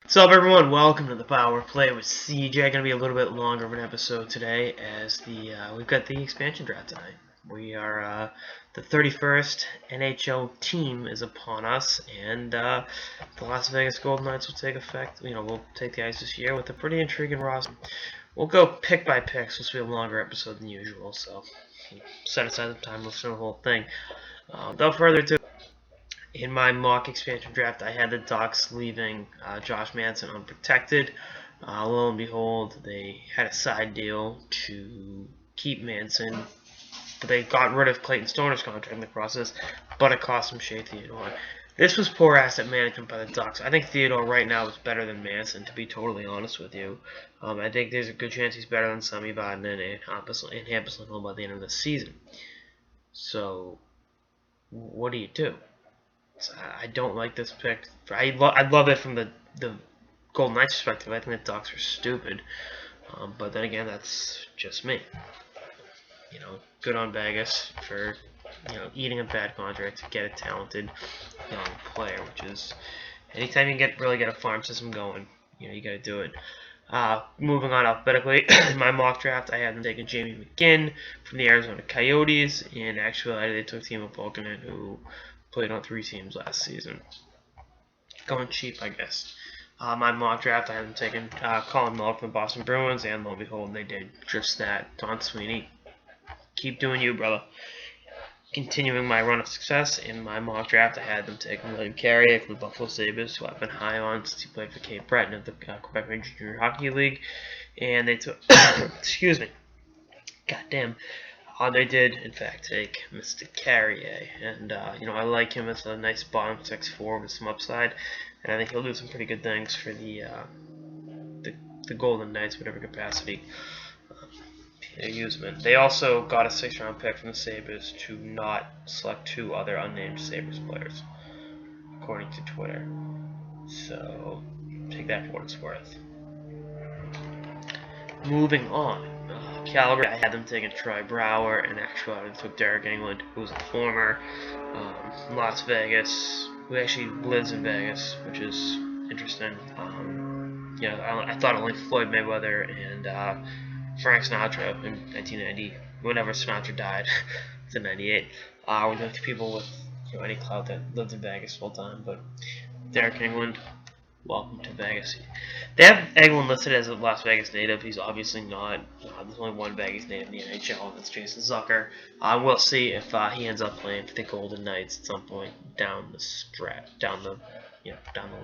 What's up, everyone? Welcome to the Power Play with CJ. Going to be a little bit longer of an episode today, as we've got the expansion draft tonight. We are the 31st NHL team is upon us, and the Las Vegas Golden Knights will take effect. We'll take the ice this year with a pretty intriguing roster. We'll go pick by pick, so this will be a longer episode than usual. So set aside some time to listen to the whole thing. Without further ado. In my mock expansion draft, I had the Ducks leaving Josh Manson unprotected. Lo and behold, they had a side deal to keep Manson, but they got rid of Clayton Stoner's contract in the process, but it cost them Shea Theodore. This was poor asset management by the Ducks. I think Theodore right now is better than Manson, to be totally honest with you. I think there's a good chance he's better than Sami Vatanen and Hampus Lindholm by the end of the season. So, what do you do? I don't like this pick. I love it from the Golden Knights perspective. I think the Ducks are stupid. But then again, that's just me. Good on Vegas for eating a bad contract to get a talented young player, which is anytime you really get a farm system going, you got to do it. Moving on alphabetically, in my mock draft, I had them taking Jamie McGinn from the Arizona Coyotes. In actuality, they took Timo Pulkkinen, who played on 3 teams last season. Going cheap, I guess. My mock draft, I had them taking Colin Miller from the Boston Bruins, and lo and behold, they did just that. Don Sweeney, keep doing you, brother. Continuing my run of success, in my mock draft, I had them taking William Carrier from the Buffalo Sabres, who I've been high on since he played for Cape Breton of the Quebec Major Junior Hockey League. And they took, excuse me, goddamn. They did, in fact, take Mr. Carrier, and I like him as a nice bottom 6'4" with some upside, and I think he'll do some pretty good things for the Golden Knights, whatever capacity they use him in. They also got a 6th-round pick from the Sabres to not select 2 other unnamed Sabres players, according to Twitter. So take that for what it's worth. Moving on. Calgary, I had them taking Troy Brouwer, and actually I took Derek England, who's a former Las Vegas, who actually lives in Vegas, which is interesting. I thought only Floyd Mayweather and Frank Sinatra in 1990, whenever Sinatra died, it's in 98, were the people with any clout that lived in Vegas full time, but Derek England, welcome to Vegas. They have Eglin listed as a Las Vegas native. He's obviously not. There's only one Vegas native in the NHL, and that's Jason Zucker. We'll see if he ends up playing for the Golden Knights at some point down the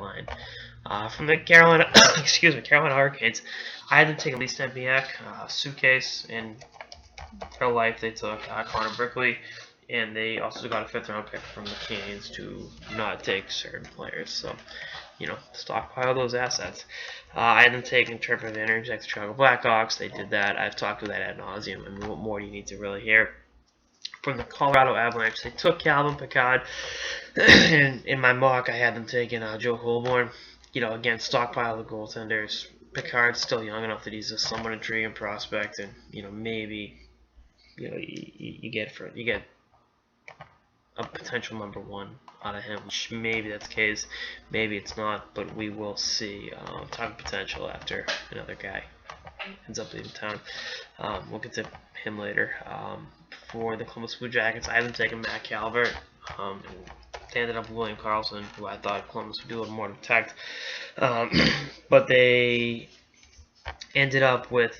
line. From the Carolina Hurricanes, I had to take Elise Stempniak, Suitcase, in real life they took Connor Brickley, and they also got a 5th-round pick from the Canadiens to not take certain players. So, stockpile those assets. I had them taking Trevor Van Rijek, Chicago Blackhawks. They did that. I've talked about that ad nauseum. I mean, what more do you need to really hear? From the Colorado Avalanche, they took Calvin Pickard. And in my mock, I had them taking Joe Holborn. Again, stockpile the goaltenders. Pickard's still young enough that he's a somewhat intriguing prospect, and maybe you get a potential number 1 out of him. Maybe that's the case, maybe it's not, but we will see. Talking potential after another guy ends up leaving town. We'll get to him later. For the Columbus Blue Jackets, I haven't taken Matt Calvert. They ended up with William Karlsson, who I thought Columbus would do a little more to protect. But they ended up with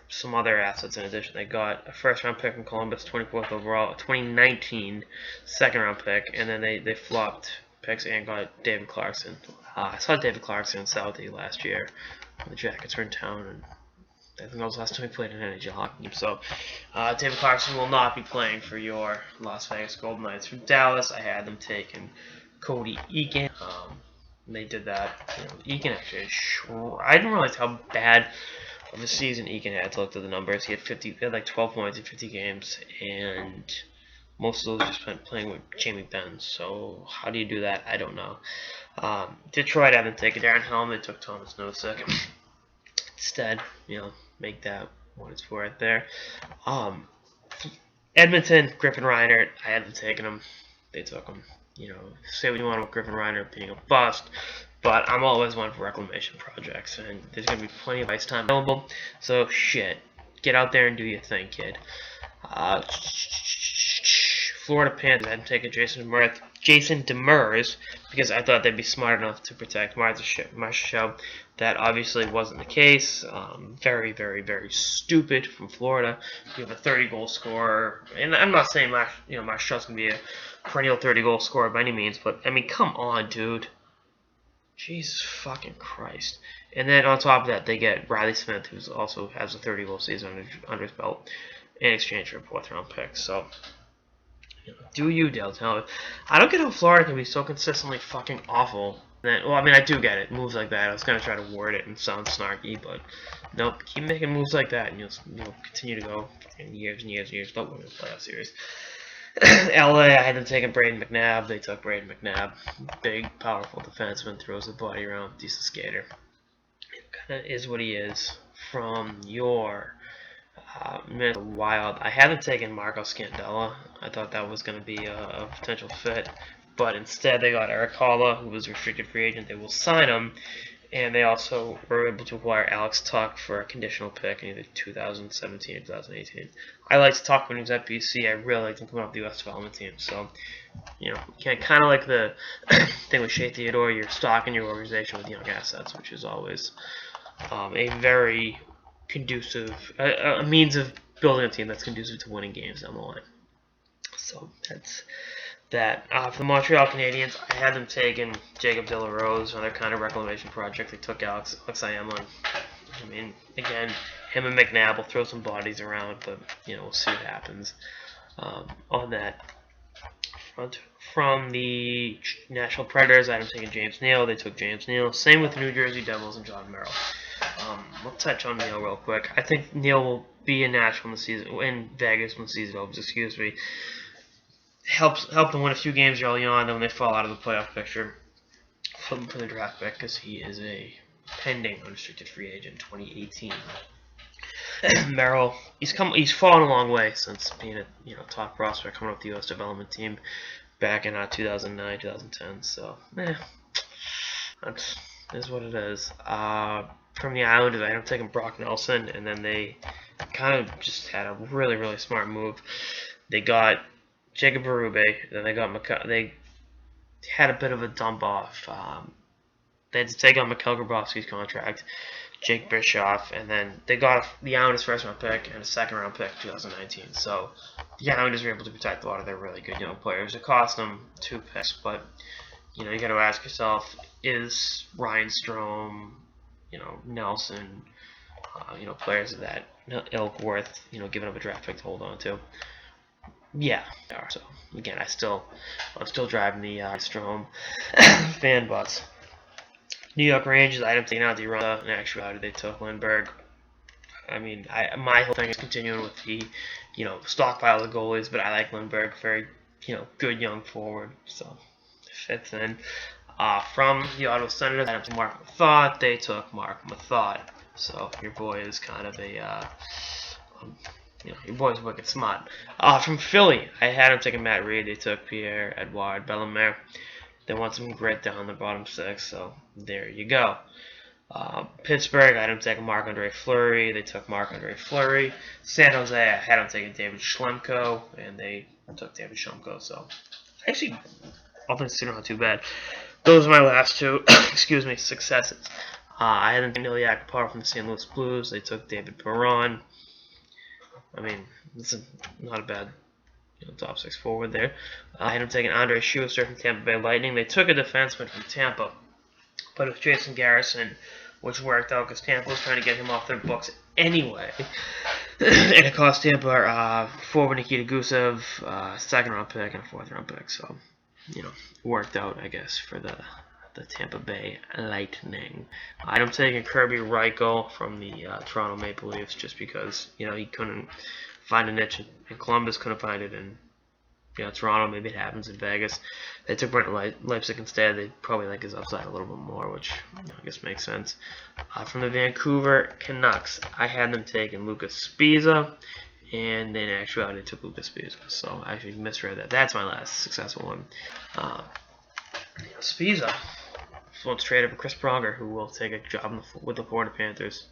some other assets in addition. They got a 1st-round pick from Columbus, 24th overall, a 2019 2nd-round pick, and then they flopped picks and got David Clarkson. I saw David Clarkson in Southie last year when the Jackets were in town, and I think that was the last time he played in an NHL hockey game. So David Clarkson will not be playing for your Las Vegas Golden Knights. From Dallas, I had them taking Cody Eakin. They did that. Eakin actually, I didn't realize how bad of a season Eakin had to look at the numbers. He had like 12 points in 50 games, and most of those just spent playing with Jamie Benn. So how do you do that? I don't know. Detroit had them taking Darren Helm. They took Thomas Nosek instead. Make that what it's worth there. Edmonton, Griffin Reinert, I had them taking him. They took him. Say what you want about Griffin Reinert being a bust, But I'm always one for reclamation projects, and there's going to be plenty of ice time available. So, shit. Get out there and do your thing, kid. Florida Panthers, I had to take a Jason Demers because I thought they'd be smart enough to protect Marshall. That obviously wasn't the case. Very, very, very stupid from Florida. You have a 30-goal scorer, and I'm not saying Marshall's gonna be a perennial 30-goal scorer by any means, but I mean, come on, dude. Jesus fucking Christ. And then on top of that, they get Riley Smith, who also has a 30-goal season under his belt, in exchange for a 4th-round pick. So, do you, Dale? Tell me. I don't get how Florida can be so consistently fucking awful. Well, I mean, I do get it. Moves like that. I was gonna try to word it and sound snarky, but nope. Keep making moves like that, and you'll continue to go in years and years and years. Don't win the playoff series. LA, I had them taking Braden McNabb. They took Braden McNabb. Big, powerful defenseman, throws the body around, decent skater. Kind of is what he is. From your Minnesota Wild, I had them taking Marco Scandella. I thought that was going to be a potential fit, but instead they got Eric Holla, who was a restricted free agent. They will sign him, and they also were able to acquire Alex Tuck for a conditional pick in either 2017 or 2018. I liked Tuck when he was at BC. I really liked him coming off the U.S. development team. So, kind of like the thing with Shea Theodore, you're stocking your organization with young assets, which is always a very conducive, a means of building a team that's conducive to winning games down the line. So that's that. For the Montreal Canadiens, I had them taking Jacob De La Rose on their kind of reclamation project. They took Alex Iamlin. I mean, again, him and McNabb will throw some bodies around, but we'll see what happens on that front. From the Nashville Predators, I had them taking James Neal. They took James Neal. Same with the New Jersey Devils and John Merrill. We'll touch on Neal real quick. I think Neal will be in Nashville in Vegas when the season opens. Excuse me. Help them win a few games early on. Then when they fall out of the playoff picture, flip him for the draft pick because he is a pending unrestricted free agent 2018. Merrill, he's fallen a long way since being a top prospect coming up the U.S. development team back in 2009, 2010. So, that is what it is. From the Islanders, I ended up taking Brock Nelson, and then they kind of just had a really, really smart move. They got Jacob Berube, then they had a bit of a dump off. They had to take on Mikhail Grabowski's contract, Jake Bischoff, and then they got the Islanders' 1st-round pick and a 2nd-round pick in 2019. So the Islanders were able to protect a lot of their really good young players. It cost them 2 picks, but you got to ask yourself: is Ryan Strome, Nelson, players of that ilk worth giving up a draft pick to hold on to? Yeah, they are. So again, I'm still driving the Strome fan bus. New York Rangers, I didn't take out the run. In actuality, they took Lindbergh. I mean, my whole thing is continuing with the stockpile of goalies, but I like Lindbergh, very good young forward, so it fits in. From the Ottawa Senators, I had Mark Method. They took Mark Method. So your boy is kind of a your boy's wicked smart. From Philly, I had him taking Matt Reed. They took Pierre-Edouard Bellemare. They want some grit down the bottom 6, so there you go. Pittsburgh, I had him taking Marc-Andre Fleury. They took Marc-Andre Fleury. San Jose, I had him taking David Schlemko, and they took David Schlemko. So actually, all things considered, not too bad. Those are my last 2, excuse me, successes. I had them taking Ilya Akopov from the St. Louis Blues. They took David Perron. I mean, this is not a bad top 6 forward there. I had him taking Andre Schuster from Tampa Bay Lightning. They took a defenseman from Tampa, but it was Jason Garrison, which worked out because Tampa was trying to get him off their books anyway. And it cost Tampa forward Nikita Gusev, 2nd-round pick and a 4th-round pick. So, it worked out, I guess, for the Tampa Bay Lightning. I'm taking Kirby Reichel from the Toronto Maple Leafs just because, he couldn't find a niche in Columbus, couldn't find it in Toronto. Maybe it happens in Vegas. They took Brent Leipzig instead. They probably like his upside a little bit more, which I guess makes sense. From the Vancouver Canucks, I had them taking Lucas Sbisa, and then actually they took Lucas Sbisa, so I actually misread that. That's my last successful one. Sbisa, once traded for Chris Pronger, who will take a job with the Florida Panthers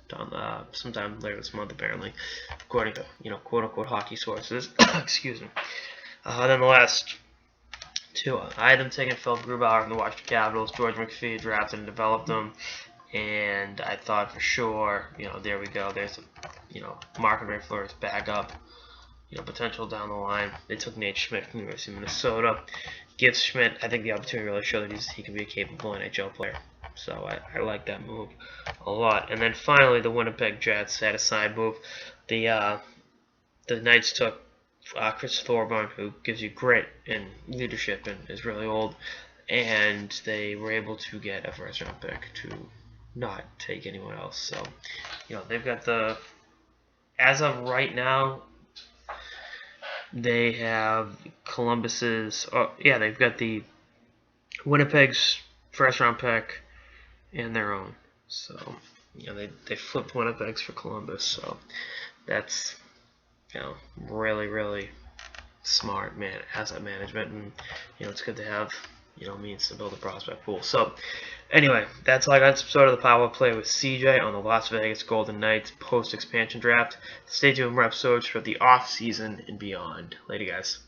sometime later this month, apparently, according to quote-unquote hockey sources. Excuse me. Then the last two, I had them taking Phil Grubauer from the Washington Capitals. George McPhee drafted and developed them, and I thought for sure, there we go. There's a Marc-Andre Fleury's backup. Potential down the line. They took Nate Schmidt from the University of Minnesota. Gives Schmidt, I think, the opportunity to really show that he can be a capable NHL player. So I like that move a lot. And then finally, the Winnipeg Jets had a side move. The Knights took Chris Thorburn, who gives you grit and leadership and is really old. And they were able to get a first-round pick to not take anyone else. So, they've got as of right now, they have they've got the Winnipeg's first round pick and their own. So, they flipped Winnipeg's for Columbus. So, that's, really, really smart asset management. And, it's good to have, means to build a prospect pool. So, anyway, that's all I got. This episode of the Power Play with CJ on the Las Vegas Golden Knights post-expansion draft. Stay tuned for more episodes for the off-season and beyond. Later, guys.